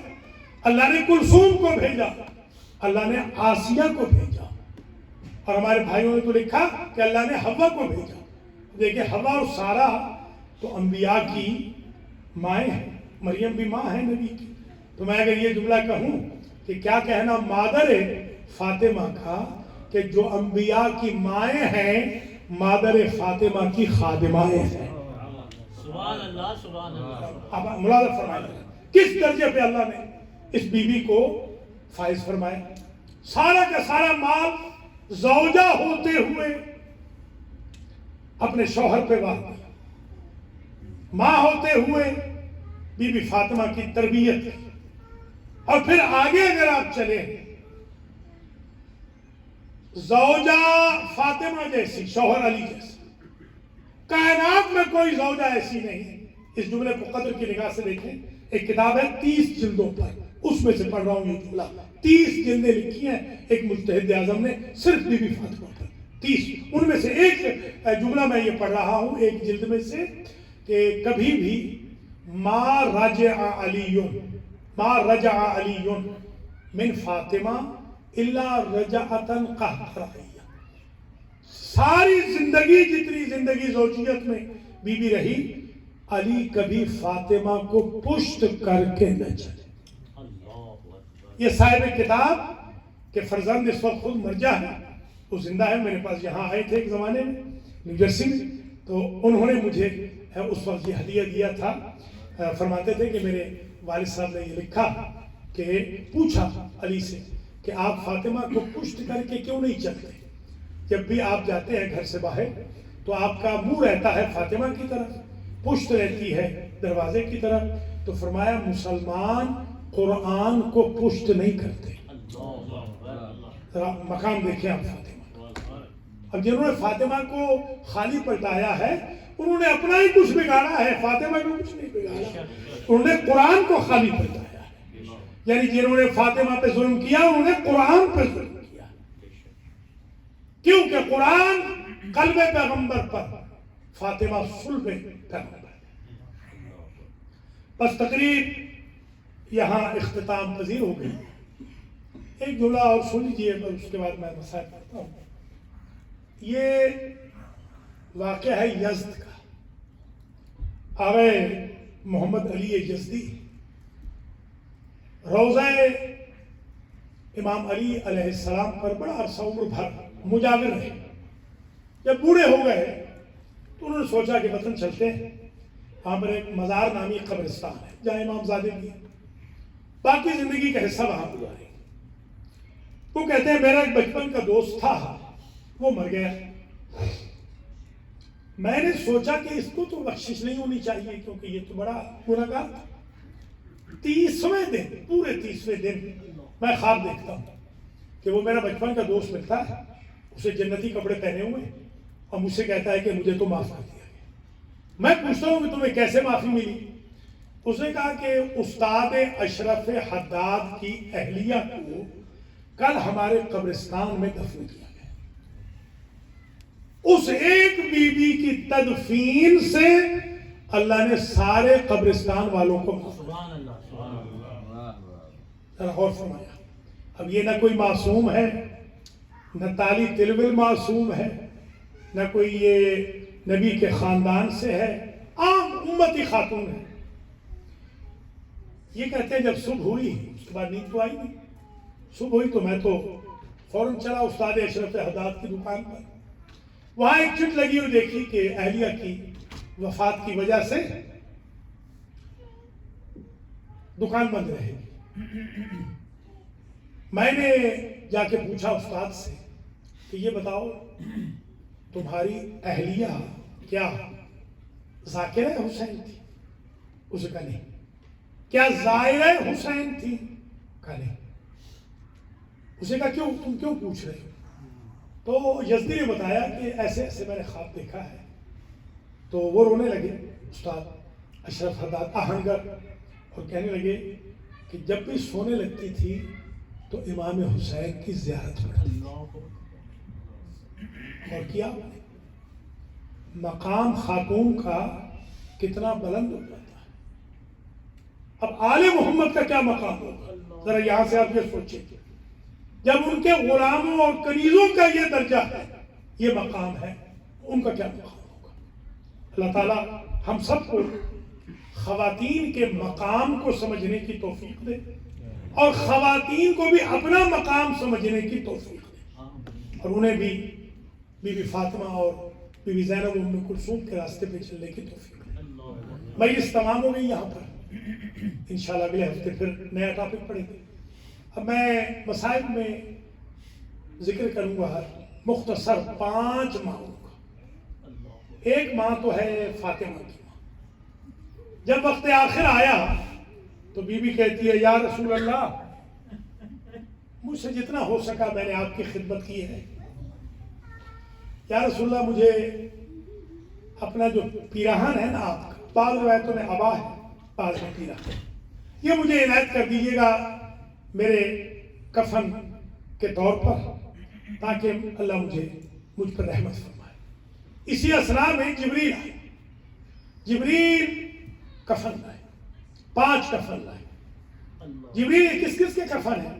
اللہ نے کلثوم کو بھیجا، اللہ نے آسیہ کو بھیجا، اور ہمارے بھائیوں نے تو لکھا کہ اللہ نے حوا کو بھیجا. دیکھیں حوا اور سارا تو انبیاء کی مائیں ہیں، مریم بھی ماں ہے نبی کی. تو میں اگر یہ جملہ کہوں کہ کیا کہنا مادر فاطمہ کا، کہ جو انبیاء کی مائیں ہیں مادر فاطمہ کی خادمائیں ہیں. سبحان اللہ سبحان اللہ. اب ملاحظہ فرمائیں کس درجے پہ اللہ نے اس بی بی کو فائز فرمایا. سارا کا سارا مال زوجہ ہوتے ہوئے اپنے شوہر پہ وار دیا، ماں ہوتے ہوئے بی بی فاطمہ کی تربیت کی. اور پھر آگے اگر آپ چلیں زوجہ فاطمہ جیسی، شوہر علی جیسی، کائنات میں کوئی زوجہ ایسی نہیں. اس جملے کو قدر کی نگاہ سے دیکھیں. ایک کتاب ہے 30 جلدوں پر، اس میں سے پڑھ رہا ہوں یہ جملہ. 30 جلدیں لکھی ہیں ایک مجتہد اعظم نے صرف بی بی فاطمہ پر. 30 ان میں سے ایک جملہ میں یہ پڑھ رہا ہوں ایک جلد میں سے، کہ کبھی بھی ما رجع علی من فاطمہ الا رجعتن قہقرائیہ. ساری زندگی جتنی زندگی زوجیت میں بی بی رہی، علی کبھی فاطمہ کو پشت کر کے نہ چلے. یہ صاحب کتاب کہ فرزند اس وقت خود مرجع ہے، وہ زندہ ہے، میرے پاس یہاں آئے تھے ایک زمانے میں نیو جرسی میں، تو انہوں نے مجھے اس وقت یہ ہدیہ دیا تھا. فرماتے تھے کہ میرے والد صاحب نے یہ لکھا کہ پوچھا علی سے کہ آپ فاطمہ کو پشت کر کے کیوں نہیں چلتے؟ جب بھی آپ جاتے ہیں گھر سے باہر تو آپ کا منہ رہتا ہے فاطمہ کی طرف، پشت رہتی ہے دروازے کی طرف. تو فرمایا مسلمان قرآن کو پشت نہیں کرتے. مقام دیکھیں آپ فاطمہ. اب جنہوں نے فاطمہ کو خالی پلٹایا ہے انہوں نے اپنا ہی کچھ بگاڑا ہے، فاطمہ کو کچھ نہیں بگاڑا. انہوں نے قرآن کو خالی پلٹایا ہے. یعنی جنہوں نے فاطمہ پہ ظلم کیا انہوں نے قرآن پہ ظلم کیا، کیونکہ قرآن قلب پیغمبر پر، فاطمہ صلب پیغمبر. بس تقریب یہاں اختتام پذیر ہو گئی. ایک جملہ اور سن لیجیے، اس کے بعد میں مسائل پڑھتا ہوں. یہ واقعہ ہے یزد کا. آغا محمد علی یزدی روضہ امام علی علیہ السلام پر بڑا عرصہ عمر بھر مجاور رہے. جب بوڑھے ہو گئے تو انہوں نے سوچا کہ وطن چلتے ہیں. وہاں پر ایک مزار نامی قبرستان ہے جہاں امام زادے کی باقی زندگی کا حصہ وہاں گزارے. وہ کہتے ہیں میرا ایک بچپن کا دوست تھا، وہ مر گیا. میں نے سوچا کہ اس کو تو بخشش نہیں ہونی چاہیے کیونکہ یہ تو بڑا گنہگار تھا. 30ویں دن، پورے 30ویں دن میں خواب دیکھتا ہوں کہ وہ میرا بچپن کا دوست ملتا ہے، اسے جنتی کپڑے پہنے ہوئے، اور مجھ سے کہتا ہے کہ مجھے تو معاف کر دیا گیا. میں پوچھتا ہوں کہ تمہیں کیسے معافی ملی؟ اس نے کہا کہ استاد اشرف حداد کی اہلیہ کو کل ہمارے قبرستان میں دفن کیا گیا. اس ایک بی بی کی تدفین سے اللہ نے سارے قبرستان والوں کو سبحان اللہ سبحان اللہ. غور فرمایا. اب یہ نہ کوئی معصوم ہے، نہ تالی تلول معصوم ہے، نہ کوئی یہ نبی کے خاندان سے ہے، عام امتی خاتون ہے. یہ کہتے ہیں جب صبح ہوئی اس کے بعد نیند تو آئی نہیں. صبح ہوئی تو میں تو فوراً چلا استاد اشرف حداد کی دکان پر. وہاں ایک چٹ لگی ہوئی دیکھی کہ اہلیہ کی وفات کی وجہ سے دکان بند رہے گی. میں نے جا کے پوچھا استاد سے کہ یہ بتاؤ تمہاری اہلیہ کیا ذاکرہ حسین تھی؟ اسے کہا نہیں. کیا زائرہ حسین تھی؟ کہا نہیں. اسے کہا کیوں، تم کیوں پوچھ رہے ہو؟ تو یزدی نے بتایا کہ ایسے ایسے میں نے خواب دیکھا ہے. تو وہ رونے لگے استاد اشرف حداد آہنگر، اور کہنے لگے کہ جب بھی سونے لگتی تھی تو امام حسین کی زیارت پڑھتی تھی. اور کیا مقام خاتون کا کتنا بلند ہو جاتا ہے. اب آل محمد کا کیا مقام ہوگا، ذرا یہاں سے آپ یہ سوچیں. جب ان کے غلاموں اور کنیزوں کا یہ درجہ ہے، یہ مقام ہے، ان کا کیا مقام ہوگا؟ اللہ تعالیٰ ہم سب کو خواتین کے مقام کو سمجھنے کی توفیق دے اور خواتین کو بھی اپنا مقام سمجھنے کی توفیق دے، اور انہیں بھی بی بی فاطمہ اور بی بی زینب ام کلثوم کے راستے پہ چلنے کی توفیق دے۔ مجلس تمام ہو گئی یہاں پر، انشاءاللہ اگلے ہفتے پھر نیا ٹاپک پڑھیں گے۔ اب میں مصائب میں ذکر کروں گا مختصر 5 ماؤں کا۔ ایک ماں تو ہے فاطمہ کی ماں۔ جب وقت آخر آیا تو بی بی کہتی ہے یا رسول اللہ، مجھ سے جتنا ہو سکا میں نے آپ کی خدمت کی ہے۔ یا رسول اللہ، مجھے اپنا جو پیراہن ہے نا آپ کا، بعض روایتوں میں عبا ہے، بعض میں پیراہن، یہ مجھے عنایت کر دیجیے گا میرے کفن کے طور پر، تاکہ اللہ مجھ پر رحمت فرمائے۔ اسی اسنا میں جبریل آئے، جبریل کفن لائے، 5 کفن لائے۔ جبریل کس کس کے کفن ہیں؟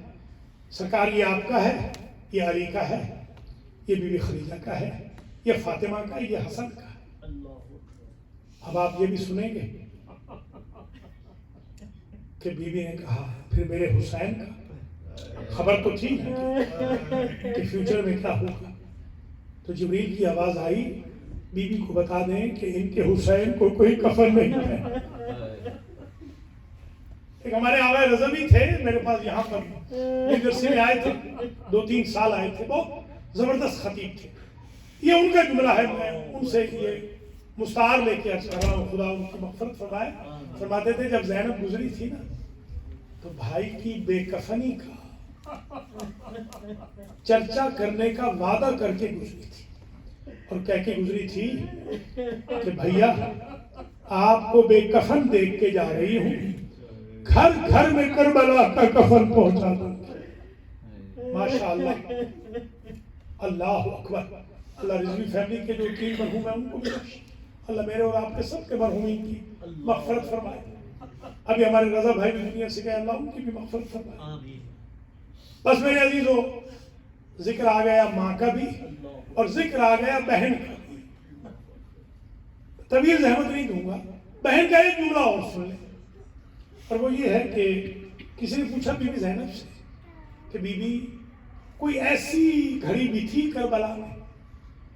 سرکار یہ آپ کا ہے، یہ علی کا ہے، یہ بی بی خدیجہ کا ہے، یہ فاطمہ کا ہے، یہ حسن کا ہے۔ اب آپ یہ بھی سنیں گے کہ بی بی نے کہا پھر میرے حسین کا، خبر تو تھی کہ فیوچر میں کیا ہوگا۔ تو جبریل کی آواز آئی، بی بی کو بتا دیں کہ ان کے حسین کو کوئی کفن نہیں ہے۔ ایک ہمارے آقا رضوی تھے میرے پاس یہاں پر، یونیورسٹی میں آئے تھے، 2-3 سال آئے تھے، بہت زبردست خطیب تھے۔ یہ ان کا جملہ ہے، میں ان سے یہ مستعار لے کے عرض کر رہا ہوں، خدا ان کی مغفرت فرمائے۔ فرماتے تھے جب زینب گزری تھی نا تو بھائی کی بے کفنی کا چرچا کرنے کا وعدہ کر کے گزری تھی، اور کہہ کے گزری تھی کہ بھیا آپ کو بے کفن دیکھ کے جا رہی ہوں، گھر گھر میں کربلا کا کفن پہنچا دوں گی۔ ماشاءاللہ، اللہ اکبر۔ اللہ رضوی فیملی کے جو 3 مرحوم ہیں ان کو بھی بخش، اللہ میرے اور آپ کے سب کے مرحومین کی مغفرت فرمائے۔ ابھی ہمارے رضا بھائی بھی دنیا سے گئے، اللہ ان کی بھی مغفرت فرمائے۔ بس میرے عزیزو، ذکر آ گیا ماں کا بھی اور ذکر آ گیا بہن کا بھی۔ طویل زحمت نہیں دوں گا، بہن کا ایک جملہ اور سن لیں، اور وہ یہ ہے کہ کسی نے پوچھا بی بی زینب سے کہ بی بی کوئی ایسی گھڑی بھی تھی کربلا میں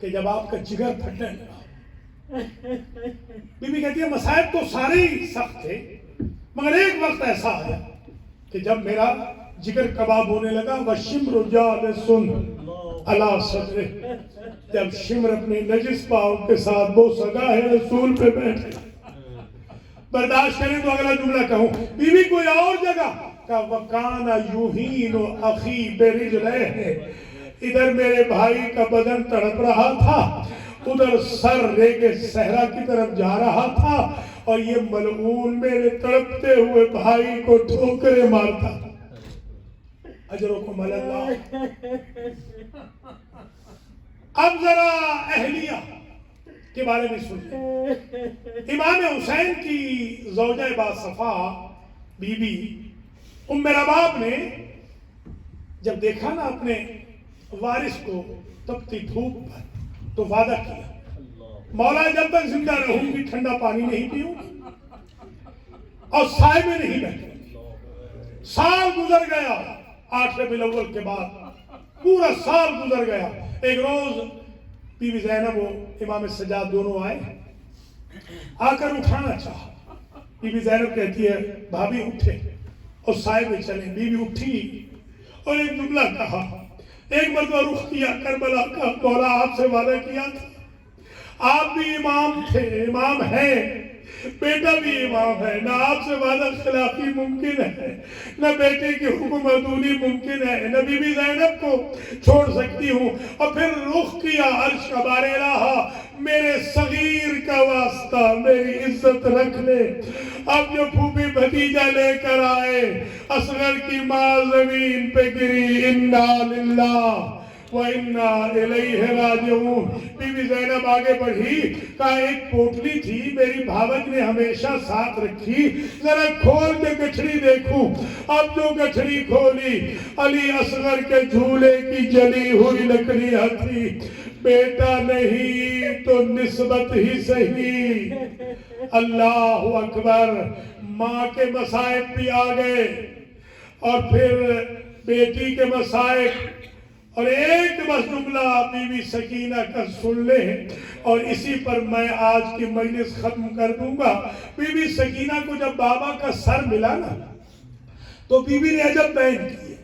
کہ جب آپ کا جگر پھٹنے لگا؟ بی بی کہتی ہے مصائب تو سارے ہی سخت تھے، مگر ایک وقت ایسا آیا کہ جب میرا جگر کباب ہونے لگا، وَالشِّمْرُ جَالِسٌ عَلَىٰ صَدْرِهِ، جب شمر اپنے نجس پاؤں کے ساتھ بوسہ گاہ رسول پہ بیٹھے۔ برداشت کریں تو اگلا جملہ کہوں، بی بی کوئی اور جگہ کہ وَكَانَ يُهِينُ أَخِي بِرِجْلَيْهِ، ادھر میرے بھائی کا بدن تڑپ رہا تھا، ادھر سر ریگے صحرا کی طرف جا رہا تھا، اور یہ ملعون میرے تڑپتے ہوئے بھائی کو ٹھوکریں مارتا تھا۔ اجرکم علی اللہ۔ اب ذرا اہلیہ کے بارے میں سن لیں۔ امام حسین کی زوجہ باصفا بی بی ام رباب نے جب دیکھا نا اپنے وارث کو تپتی دھوپ پر تو وعدہ کیا، مولا جب تک زندہ رہوں گی ٹھنڈا پانی نہیں پیوں گی اور سائے میں نہیں بیٹھوں گی۔ سال گزر گیا، 8 ربیع الاول کے بعد پورا سال گزر گیا۔ ایک روز بی بی زینب و امام سجاد دونوں آئے، آ کر اٹھانا چاہا۔ بی بی زینب کہتی ہے بھابی اٹھے اور سائے میں چلیں۔ بی بی اٹھی اور ایک جملہ کہا، ایک مرتبہ رخ کیا کربلا کا، مولا آپ سے وعدہ کیا تھا، آپ بھی امام تھے، امام ہیں، بیٹا بھی امام ہے، نہ آپ سے وعدہ خلافی ممکن ہے، نہ بیٹے کی حکم عدولی ممکن ہے، نہ بی بی زینب کو چھوڑ سکتی ہوں۔ اور پھر رخ کیا عرش کا بار الہا، میرے صغیر کا واسطہ میری عزت رکھ لے۔ اب جو پھوپھی بھتیجا لے کر آئے، اصغر کی ماں زمین پہ گری، انا للہ وَإِنَّا إِلَيْهِ رَاجِعُونَ۔ بی بی زینب آگے بڑھی، کہا ایک پوٹلی تھی میری بھاوج نے ہمیشہ ساتھ رکھی، ذرا کھول کے گٹھڑی دیکھوں۔ اب جو گٹھڑی کھولی، علی اصغر کے جھولے کی جلی ہوئی لکڑیاں تھی۔ بیٹا نہیں تو نسبت ہی صحیح۔ اللہ اکبر۔ ماں کے مصائب بھی آ گئے اور پھر بیٹی کے مصائب، اور ایک بس جملہ بی بی سکینہ کا سن لیں اور اسی پر میں آج کی مجلس ختم کر دوں گا۔ بی بی سکینہ کو جب بابا کا سر ملا نا تو بی بی نے عجب بیان کی،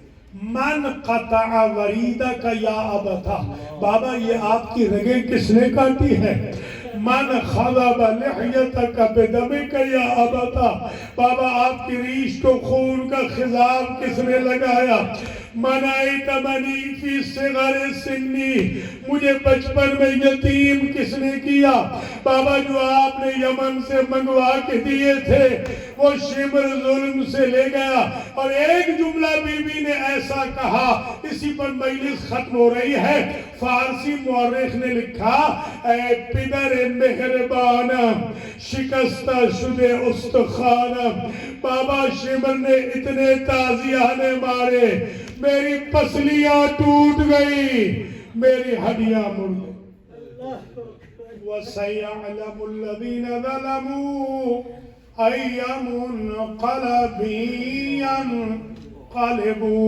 من قطع وریدک یا ابتہ، بابا یہ آپ کی رگیں کس نے کاٹی ہیں؟ من خضب لحیتک بدمک یا ابتہ، بابا آپ کی ریش کو خون کا خضاب کس نے لگایا؟ منعیت منی فی صغر سنی، مجھے بچپن میں یتیم کس نے کیا؟ بابا جو آپ نے یمن سے منگوا کے دیے تھے وہ شمر ظلم سے لے گیا۔ اور ایک جملہ بی بی نے ایسا کہا، اسی پر مجلس ختم ہو رہی ہے، فارسی مورخ نے لکھا، اے پدر مہربان شکستہ شدے استخوان، بابا شمر نے اتنے تازیانے مارے میری پسلیاں ٹوٹ گئی، میری ہڈیاں مڑ گئی۔ وَسَيَعْلَمُ الَّذِينَ ظَلَمُوا أَيَّ مُنْقَلَبٍ يَنْقَلِبُونَ۔